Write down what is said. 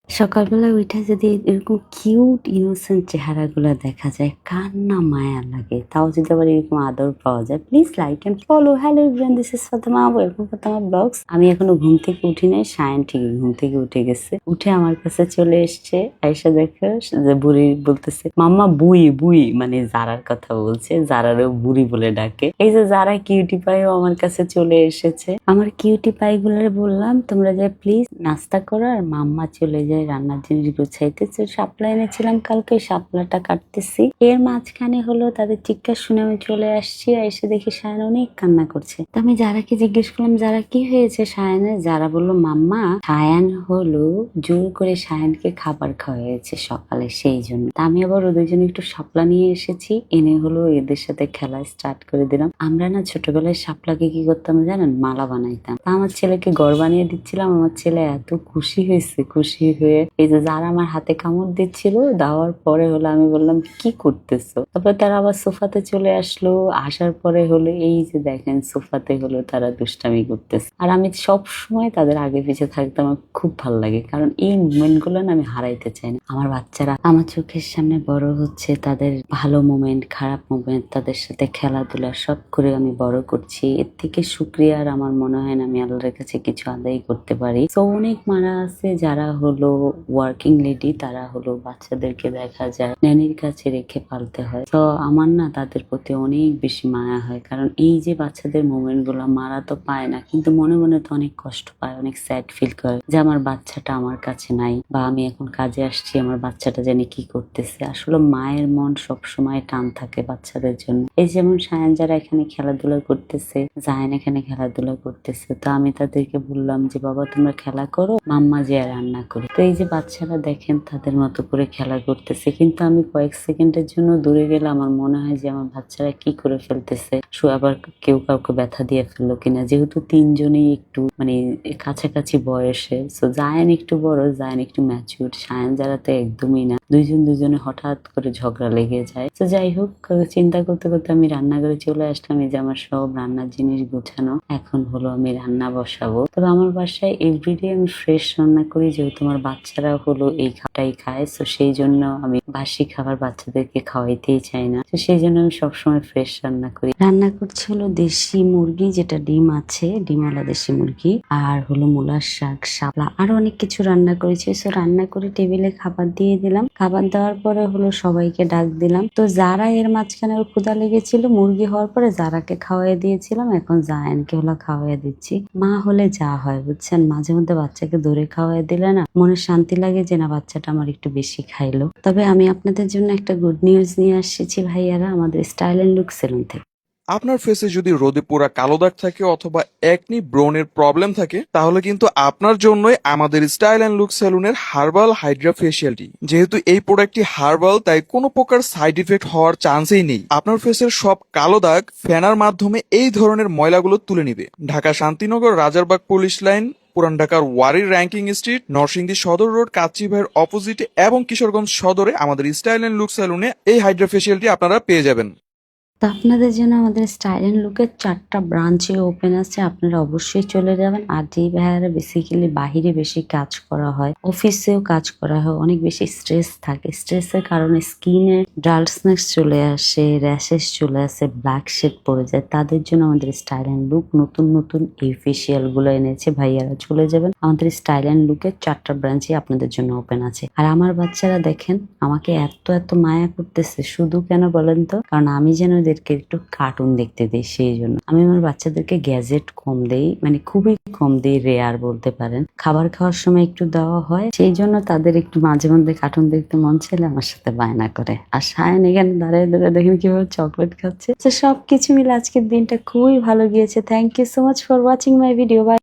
সকালবেলা উইঠা যদি এরকম কিউট ইনোসেন্ট চেহারাগুলো দেখা যায়, কার না মায়া লাগে। তাও যদি আবার এরকম আদর পাওয়া যায়। Please like and follow. Hello everyone, this is Fatema, welcome Fatema blogs. আমি এখনো ঘুম থেকে উঠি নাই, সায়ন ঠিকই ঘুম থেকে উঠে গেছে। উঠে আমার কাছে চলে এসছে, আয়সা দেখে যে বুড়ি বলতেছে মাম্মা বুই বুই, মানে জারার কথা বলছে, জারারও বুড়ি বলে ডাকে। এই যে জারা কিউটি পাইও আমার কাছে চলে এসেছে। আমার কিউটি পাই গুলারে বললাম তোমরা যে প্লিজ নাস্তা করো, আর মাম্মা চলে যায় রান্নার জিনিস গুছাইতে। শাপলা এনেছিলাম কালকে, শাপলাটা কাটতেছি। এর মাঝখানে হলো তাদের চিৎকার শুনে আমি চলে আসছি, এসে দেখি সায়ন অনেক কান্না করছে। তো আমি যারাকে জিজ্ঞেস করলাম যারা কি হয়েছে সায়নের, যারা বললো মাম্মা সায়ান হলো জোর করে সায়নকে খাবার খাওয়াইছে সকালে, সেই জন্য। তা আমি আবার ওদের জন্য একটু শাপলা নিয়ে এসেছি, এনে হলো এদের সাথে খেলা স্টার্ট করে দিলাম। আমরা না ছোটবেলায় শাপলাকে কি করতাম জানেন, মালা বানাইতাম। তা আমার ছেলেকে গড় বানিয়ে দিচ্ছিলাম, আমার ছেলে এত খুশি হয়েছে, খুশি হয়ে এই যে যারা আমার হাতে কামড় দিচ্ছিল, দেওয়ার পরে হলো আমি বললাম কি করতেছো, তারপর তারা আবার সোফাতে চলে আসলো। আসার পরে হলো এই যে দেখেন সোফাতে হলো তারা দুষ্টামি করতেছে, আর আমি সব সময় তাদের আগে পিছে থাকতাম। আমার খুব ভালো লাগে, কারণ এই মুমেন্ট গুলো না আমি হারাইতে চাই না। আমার বাচ্চারা আমার চোখের সামনে বড় হচ্ছে, তাদের ভালো মোমেন্ট খারাপ মোমেন্ট তাদের সাথে খেলাধুলা সব করে আমি বড় করছি। এর থেকে শুক্রিয়া আর আমার মনে হয় না আমি আল্লাহর কাছে কিছু আদায় করতে পারি। তো অনেক মারা আছে যারা হলো ওয়ার্কিং লেডি, তারা হলো বাচ্চাদেরকে দেখা যায় ন্যানির কাছে রেখে পালতে হয়। তো আমার না তাদের প্রতি অনেক বেশি মায়া হয়, কারণ এই যে বাচ্চাদের মোমেন্ট গুলো মারা তো পায় না, কিন্তু মনে মনে তো অনেক কষ্ট পায়, অনেক স্যাড ফিল করে যে আমার বাচ্চাটা আমার কাছে নাই, বা আমি এখন কাজে আসছি আমার বাচ্চাটা জানি কি করতেছে। আসলে মায়ের মন সব সময় টান থাকে বাচ্চাদের জন্য। এই যেমন সায়ান যারা এখানে খেলাধুলা করতেছে, জায়ান এখানে খেলাধুলা করতেছে, তো আমি তাদেরকে বললাম যে বাবা তোমরা খেলা করো, মাম্মা যে রান্না করে। তো এই যে বাচ্চারা দেখেন তাদের মতো করে খেলা করতেছে, কিন্তু আমি কয়েক সেকেন্ডের জন্য দূরে গেলে আমার মনে হয় যে আমার বাচ্চারা কি করে ফেলতেছে, আবার কেউ কাউকে ব্যথা দিয়ে ফেললো কিনা, যেহেতু তিনজনেই একটু মানে কাছাকাছি বয়সে। তো জায়ান একটু বড়, জায়ান একটু ম্যাচিউর, সায়ান যারা তো একদমই না, দুইজনে হঠাৎ করে ঝগড়া লেগে যায়। তো যাই হোক, চিন্তা করতে করতে আমি রান্নাঘরে চলে আসলাম। এই যে আমার সব রান্নার জিনিস গুছানো, এখন হলো আমি রান্না বসাবো। তবে আমার বাসায় এভরিডে আমি ফ্রেশ রান্না করি, যেহেতু আমার বাচ্চারা হলো এই খাবারটাই খায়। তো সেই জন্য আমি বাসি খাবার বাচ্চাদেরকে খাওয়াইতেই চাই না, তো সেই জন্য আমি সবসময় ফ্রেশ রান্না করি। রান্না করছি হলো দেশি মুরগি, যেটা ডিম আছে, ডিমওয়ালা দেশি মুরগি, আর হলো মূলার শাক, শাপলা, আরো অনেক কিছু রান্না করেছি। তো রান্না করে টেবিলে খাবার দিয়ে দিলাম। খাবার দেওয়ার পরে হলো সবাইকে ডাক দিলাম। তো যারা এর মাঝখানে ওর ক্ষুধা লেগেছিল, মুরগি হওয়ার পরে যারাকে খাওয়াই দিয়েছিলাম, এখন জায়ানকে হলো খাওয়াই দিচ্ছি। মা হলে যা হয় বুঝছেন, মাঝে মধ্যে বাচ্চাকে ধরে খাওয়াই দিলে না মনে শান্তি লাগে যে না বাচ্চাটা আমার একটু বেশি খাইলো। তবে আমি আপনাদের জন্য একটা গুড নিউজ নিয়ে আসছি ভাইয়ারা, আমাদের স্টাইল এন্ড লুক সেলুন থেকে। আপনার ফেসে যদি রোদে পোড়া কালো দাগ থাকে অথবা একনি ব্রনের প্রবলেম থাকে, তাহলে কিন্তু আপনার জন্যই আমাদের স্টাইল অ্যান্ড লুক সেলুনের হার্বাল হাইড্রা ফেসিয়ালটি। যেহেতু এই প্রোডাক্টটি হার্বাল, তাই কোনো প্রকার সাইড ইফেক্ট হওয়ার চান্সই নেই। আপনার ফেসের সব কালো দাগ ফেনার মাধ্যমে এই ধরনের ময়লাগুলো তুলে নিবে। ঢাকা শান্তিনগর রাজারবাগ পুলিশ লাইন, পুরান ঢাকার ওয়ারি র্যাঙ্কিং স্ট্রিট, নরসিংদী সদর রোড, কাচ্চি ভাইয়ের অপোজিটে এবং কিশোরগঞ্জ সদরে আমাদের স্টাইল অ্যান্ড লুক সেলুনে এই হাইড্রা ফেসিয়ালটি আপনারা পেয়ে যাবেন। তো আপনাদের জন্য আমাদের স্টাইল এন্ড লুকের 4টা ব্রাঞ্চে ওপেন আছে, আপনারা অবশ্যই চলে যাবেন। আর যেই ভাইয়ারা বেসিক্যালি বাহিরে বেশি কাজ করা হয়, অফিসেও কাজ করা হয়, অনেক বেশি স্ট্রেস থাকে, স্ট্রেসের কারণে স্কিনে ডালসনেস চলে আসে, র্যাশেস চলে আসে, ব্ল্যাক শেড পড়ে যায়, তাদের জন্য আমাদের স্টাইল এন্ড লুক নতুন নতুন এই ফেসিয়াল গুলো এনেছে। ভাইয়ারা চলে যাবেন, আমাদের স্টাইল এন্ড লুকের 4টা ব্রাঞ্চে আপনাদের জন্য ওপেন আছে। আর আমার বাচ্চারা দেখেন আমাকে এত এত মায়া করতেছে, শুধু কেন বলেন তো, কারণ আমি যেন এদেরকে একটু কার্টুন দেখতে দিই, সেই জন্য আমি আমার বাচ্চাদেরকে গ্যাজেট কম দেই, মানে খুবই কম দেই, রেয়ার বলতে পারেন। খাবার খাওয়ার সময় একটু দেওয়া হয়, সেই জন্য তাদের একটু মাঝে মধ্যে কার্টুন দেখতে মন চাইলে আমার সাথে বায়না করে। আর সায়ন এখানে দাঁড়িয়ে দাঁড়িয়ে দেখেন কিভাবে চকলেট খাচ্ছে। তো সবকিছু মিলে আজকের দিনটা খুবই ভালো গিয়েছে। Thank you so much for watching my video. By.